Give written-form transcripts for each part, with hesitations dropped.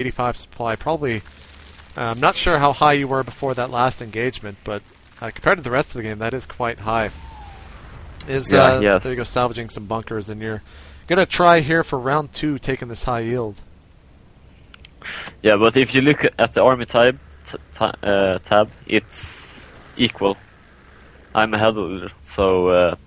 85 supply. Probably, I'm not sure how high you were before that last engagement, but compared to the rest of the game, that is quite high. Yes. There you go, salvaging some bunkers, and you're gonna try here for round 2, taking this high yield. Yeah, but if you look at the army tab, it's equal. I'm ahead of it, so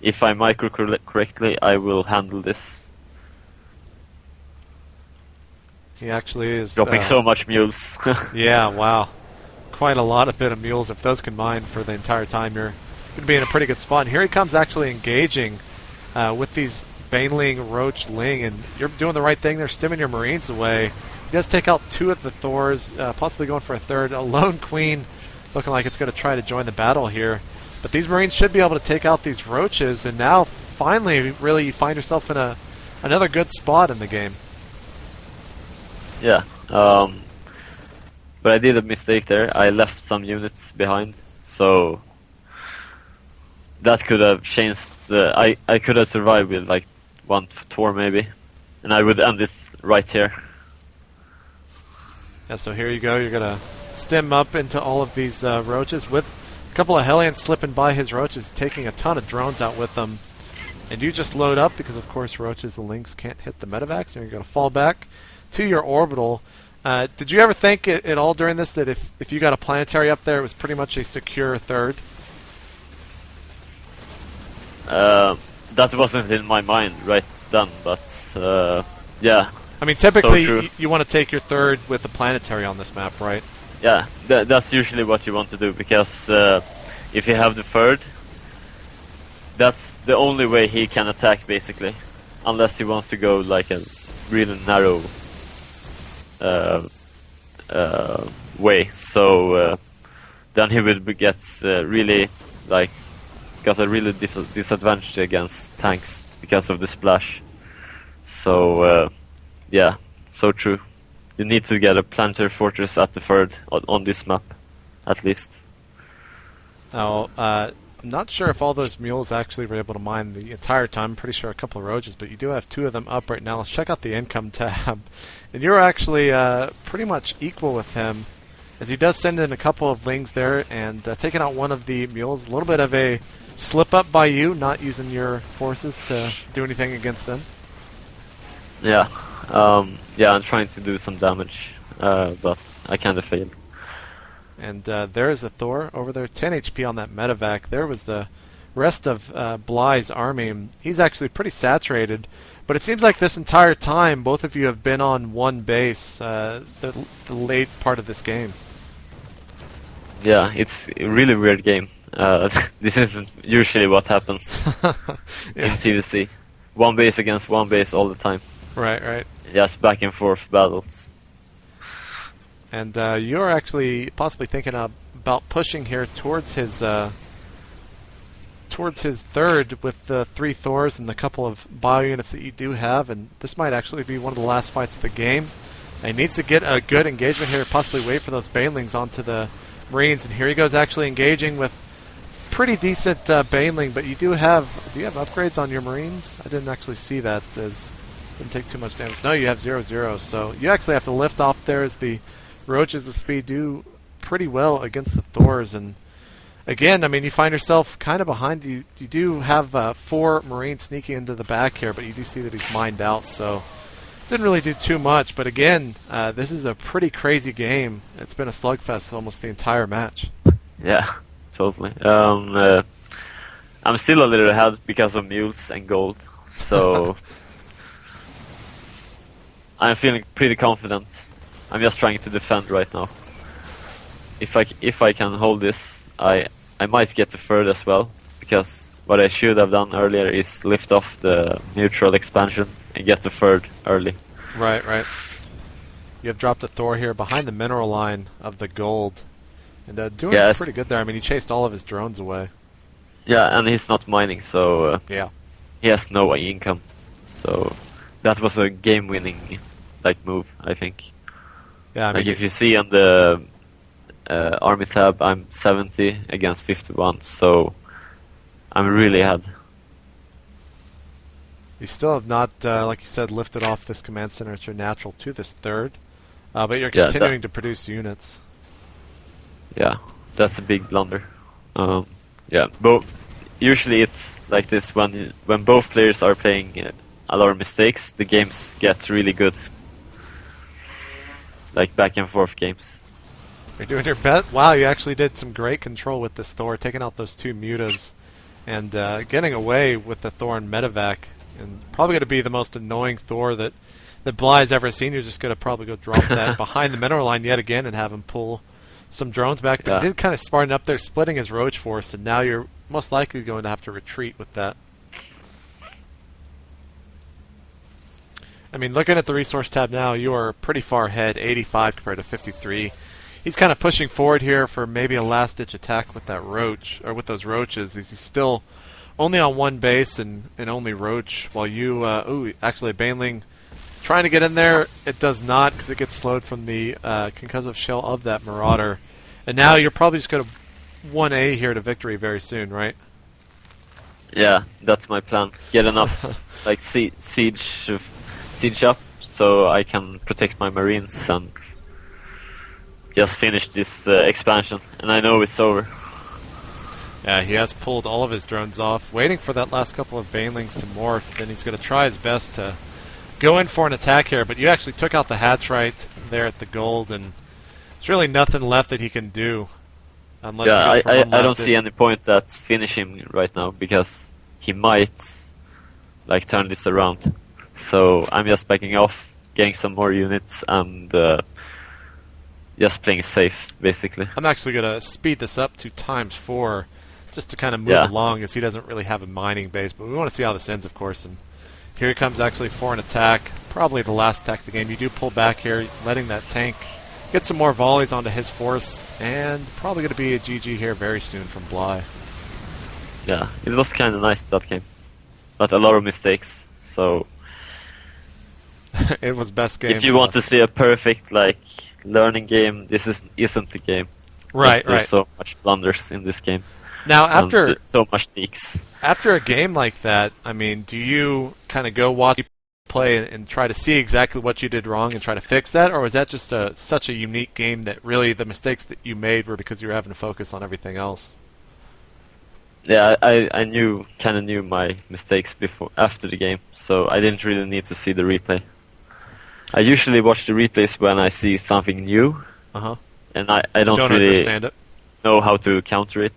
if I micro correctly, I will handle this. He actually is dropping so much mules. Yeah, wow, quite a lot of bit of mules. If those combine for the entire time, you're going to be in a pretty good spot. And here he comes, actually engaging with these Baneling, Roach, Ling, and you're doing the right thing. They're stimming your Marines away. He does take out 2 of the Thors, possibly going for a third. A lone Queen looking like it's going to try to join the battle here. But these Marines should be able to take out these Roaches, and now finally, really, you find yourself in another good spot in the game. Yeah, but I did a mistake there. I left some units behind, so that could have changed. I could have survived with like 1 tour maybe, and I would end this right here. Yeah, so here you go. You're gonna stem up into all of these Roaches with a couple of Hellions slipping by his Roaches, taking a ton of drones out with them. And you just load up because, of course, Roaches and Lings can't hit the medevacs, and you're gonna fall back to your orbital. Did you ever think at all during this that if you got a planetary up there, it was pretty much a secure third? That wasn't in my mind right then, but yeah. I mean, typically so you want to take your third with the planetary on this map, right? Yeah, that's usually what you want to do, because if you have the third, that's the only way he can attack, basically, unless he wants to go like a really narrow way. So then he will get really got a really disadvantage against tanks because of the splash. So yeah, so true. You need to get a planetary fortress at the third on this map, at least. Now, I'm not sure if all those mules actually were able to mine the entire time. I'm pretty sure a couple of Roaches, but you do have 2 of them up right now. Let's check out the income tab. And you're actually pretty much equal with him, as he does send in a couple of Lings there and taking out 1 of the mules. A little bit of a slip up by you, not using your forces to do anything against them. Yeah, yeah, I'm trying to do some damage, but I kind of failed. And there is a Thor over there, 10 HP on that medevac. There was the rest of Bly's army. He's actually pretty saturated, but it seems like this entire time both of you have been on one base the late part of this game. Yeah, it's a really weird game. This isn't usually what happens in TVC. One base against one base all the time. Right. Just back and forth battles. And you're actually possibly thinking about pushing here towards his third with the 3 Thors and the couple of bio units that you do have, and this might actually be one of the last fights of the game. And he needs to get a good engagement here, possibly wait for those Banelings onto the Marines, and here he goes actually engaging with pretty decent Baneling, but do you have upgrades on your Marines? I didn't actually see that, as didn't take too much damage. No, you have 0-0, so you actually have to lift off there, as the Roaches with speed do pretty well against the Thors. And again, I mean, you find yourself kind of behind. You do have 4 Marines sneaking into the back here, but you do see that he's mined out, so didn't really do too much. But again, this is a pretty crazy game. It's been a slugfest almost the entire match. Yeah, totally. I'm still a little ahead because of mules and gold, so I'm feeling pretty confident. I'm just trying to defend right now. If I can hold this, I might get the third as well, because what I should have done earlier is lift off the neutral expansion and get the third early. Right. You have dropped a Thor here behind the mineral line of the gold, and doing pretty good there. I mean, he chased all of his drones away. Yeah, and he's not mining, so yeah, he has no income. So that was a game-winning move, I think. Yeah, I mean, if you see on the army tab, I'm 70 against 51, so I'm really ahead. You still have not, like you said, lifted off this command center at your natural to this third. But you're Yeah, continuing to produce units. Yeah, that's a big blunder. Yeah, but usually it's like this when both players are playing a lot of mistakes, the games get really good. Like back and forth games. You're doing your best. Wow, you actually did some great control with this Thor, taking out those 2 mutas and getting away with the Thor and medevac. And probably going to be the most annoying Thor that Bly's ever seen. You're just going to probably go drop that behind the mineral line yet again and have him pull some drones back. But he did kind of Spartan up there, splitting his Roach force, and now you're most likely going to have to retreat with that. I mean, looking at the resource tab now, you are pretty far ahead, 85 compared to 53. He's kind of pushing forward here for maybe a last-ditch attack with that Roach, or with those Roaches. He's still only on 1 base and only Roach, while you, actually a Baneling trying to get in there. It does not, because it gets slowed from the concussive shell of that Marauder. And now you're probably just going to 1A here to victory very soon, right? Yeah, that's my plan. Get enough like siege up so I can protect my Marines and just finish this expansion. And I know it's over. Yeah, he has pulled all of his drones off, waiting for that last couple of Banelings to morph. Then he's going to try his best to go in for an attack here. But you actually took out the hatch right there at the gold, and there's really nothing left that he can do. Unless I don't see any point at finishing right now, because he might like turn this around. So I'm just backing off, getting some more units, and just playing safe, basically. I'm actually going to speed this up to ×4, just to kind of move along, as he doesn't really have a mining base. But we want to see how this ends, of course. And here he comes actually for an attack, probably the last attack of the game. You do pull back here, letting that tank get some more volleys onto his force, and probably going to be a GG here very soon from Bly. Yeah, it was kind of nice that game, but a lot of mistakes. So it was best game. If you want to see a perfect like learning game, this isn't the game. Right, There's so much blunders in this game. Now, after so much sneaks. After a game like that, I mean, do you kind of go watch you play and try to see exactly what you did wrong and try to fix that, or was that just such a unique game that really the mistakes that you made were because you were having to focus on everything else? Yeah, I kind of knew my mistakes after the game, so I didn't really need to see the replay. I usually watch the replays when I see something new, and I don't really understand it. Know how to counter it.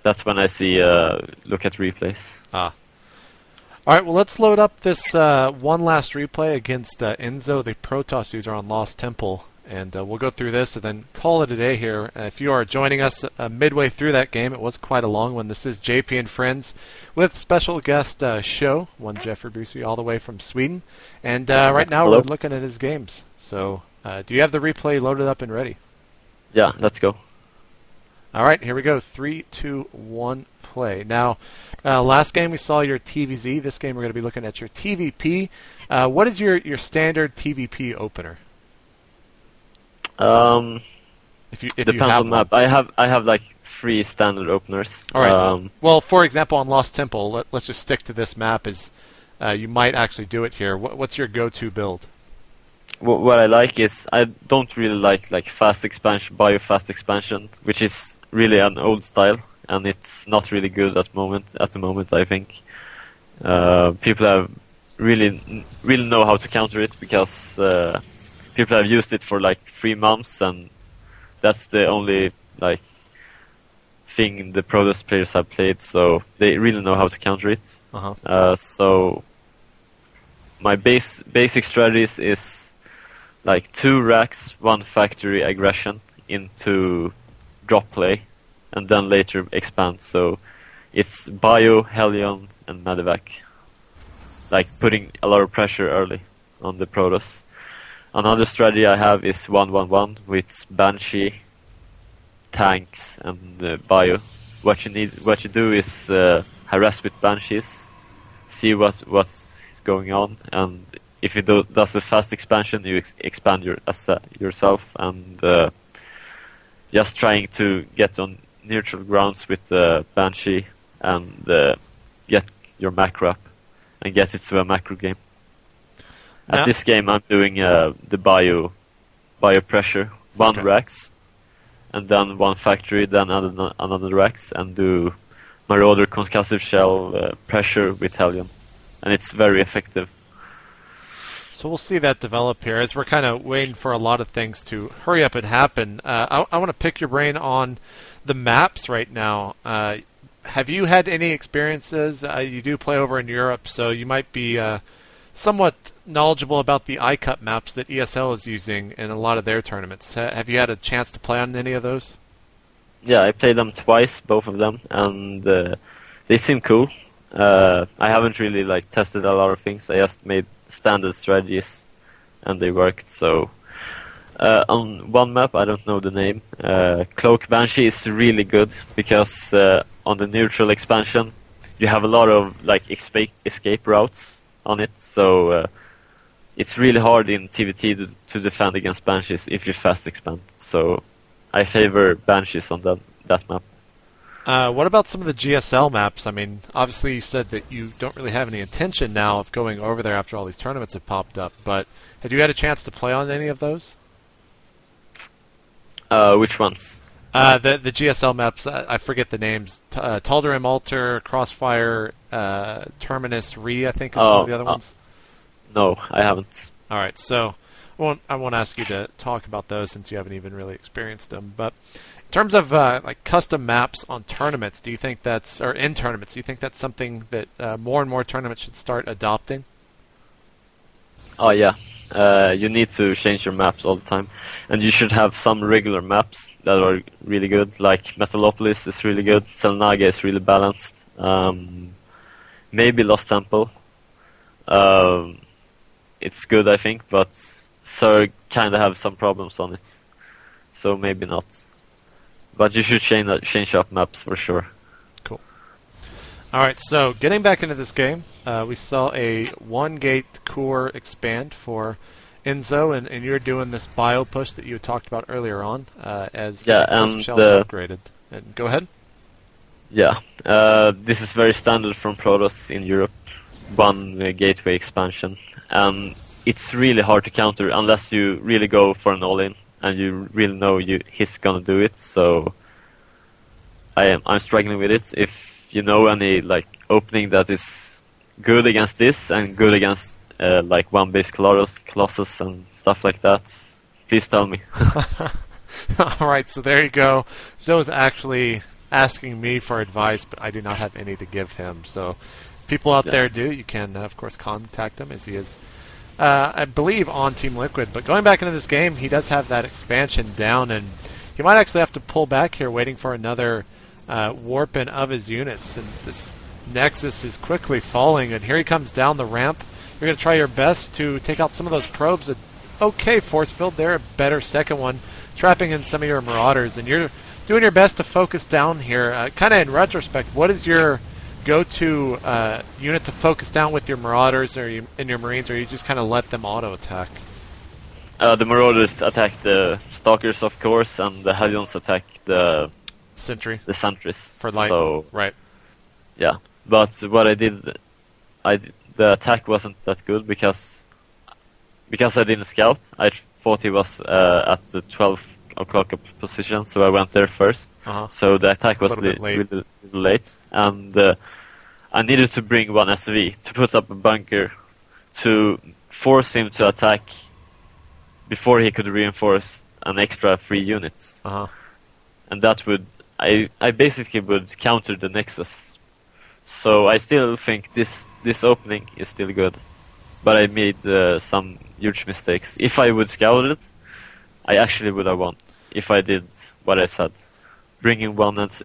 That's when I see look at replays. All right, well, let's load up this one last replay against Enzo, the Protoss user on Lost Temple, and we'll go through this and then call it a day here. If you are joining us midway through that game, it was quite a long one. This is JP and Friends with special guest SjoW, one Jeffery Brusi, all the way from Sweden. And right now we're looking at his games. So do you have the replay loaded up and ready? Yeah, let's go. All right, here we go. 3, 2, 1, play. Now, last game we saw your TVZ. This game we're going to be looking at your TVP. What is your standard TVP opener? If you depends have on map. I have like 3 standard openers. All right. Well, for example, on Lost Temple, let's just stick to this map. You might actually do it here. What's your go-to build? What I like is I don't really like fast expansion, bio-fast expansion, which is really an old style, and it's not really good at the moment. I think people have really know how to counter it, because people have used it for like 3 months, and that's the only like thing the Protoss players have played, so they really know how to counter it. So my basic strategies is like 2 racks, 1 factory aggression into drop play, and then later expand. So it's bio, Hellion, and medevac. Like putting a lot of pressure early on the Protoss. Another strategy I have is 1-1-1 with Banshee, tanks, and bio. What you do is harass with Banshees, see what's going on, and if it does a fast expansion, you expand yourself, and just trying to get on neutral grounds with Banshee and get your macro up and get it to a macro game. At this game, I'm doing the bio biopressure, one Okay. racks, and then one factory, then another racks, and do Marauder concussive shell pressure with Hellion. And it's very effective. So we'll see that develop here as we're kind of waiting for a lot of things to hurry up and happen. I want to pick your brain on the maps right now. Have you had any experiences? You do play over in Europe, so you might be somewhat knowledgeable about the iCup maps that ESL is using in a lot of their tournaments. Have you had a chance to play on any of those? Yeah, I played them twice, both of them, and they seem cool. I haven't really like tested a lot of things. I just made standard strategies, and they worked. So on one map, I don't know the name. Cloak Banshee is really good because on the neutral expansion, you have a lot of like escape routes on it. So it's really hard in TVT to defend against Banshees if you fast expand. So I favor Banshees on that map. What about some of the GSL maps? I mean, obviously you said that you don't really have any intention now of going over there after all these tournaments have popped up, but had you had a chance to play on any of those? Which ones? The GSL maps, I forget the names. Tal'Darim Altar, Crossfire, Terminus, Re, I think is one of the other ones. No, I haven't. All right, so I won't ask you to talk about those since you haven't even really experienced them. But in terms of like custom maps on tournaments, do you think that's something that more and more tournaments should start adopting? Oh yeah, you need to change your maps all the time, and you should have some regular maps that are really good. Like Metalopolis is really good, Selnaga is really balanced. Maybe Lost Temple. It's good, I think, but Sur kind of have some problems on it, so maybe not. But you should change up maps for sure. Cool. All right, so getting back into this game, we saw a one-gate core expand for Enzo, and you're doing this bio push that you had talked about earlier on as the shell is upgraded. And go ahead. Yeah, this is very standard from Protoss in Europe. One gateway expansion. It's really hard to counter unless you really go for an all-in and you really know he's gonna do it. So I'm struggling with it. If you know any like opening that is good against this and good against like one base Colossus and stuff like that, please tell me. All right, so there you go. Joe's actually asking me for advice, but I do not have any to give him. So people out there do. You can, of course, contact him as he is, I believe, on Team Liquid. But going back into this game, he does have that expansion down, and he might actually have to pull back here, waiting for another warp-in of his units. And this Nexus is quickly falling, and here he comes down the ramp. You're going to try your best to take out some of those probes. Okay, force field there, a better second one, trapping in some of your Marauders, and you're doing your best to focus down here. Kind of in retrospect, what is your go-to unit to focus down with your Marauders or in your Marines, or you just kind of let them auto-attack? The Marauders attack the Stalkers, of course, and the Hellions attack the Sentry. The sentries. For light. So, right. Yeah, but what I did, the attack wasn't that good because I didn't scout. I thought he was at the 12 o'clock position, so I went there first. So the attack was really late, and I needed to bring one SV to put up a bunker to force him to attack before he could reinforce an extra 3 units. And that would, I basically would counter the Nexus. So I still think this opening is still good, but I made some huge mistakes. If I would scout it, I actually would have won if I did what I said. Bringing one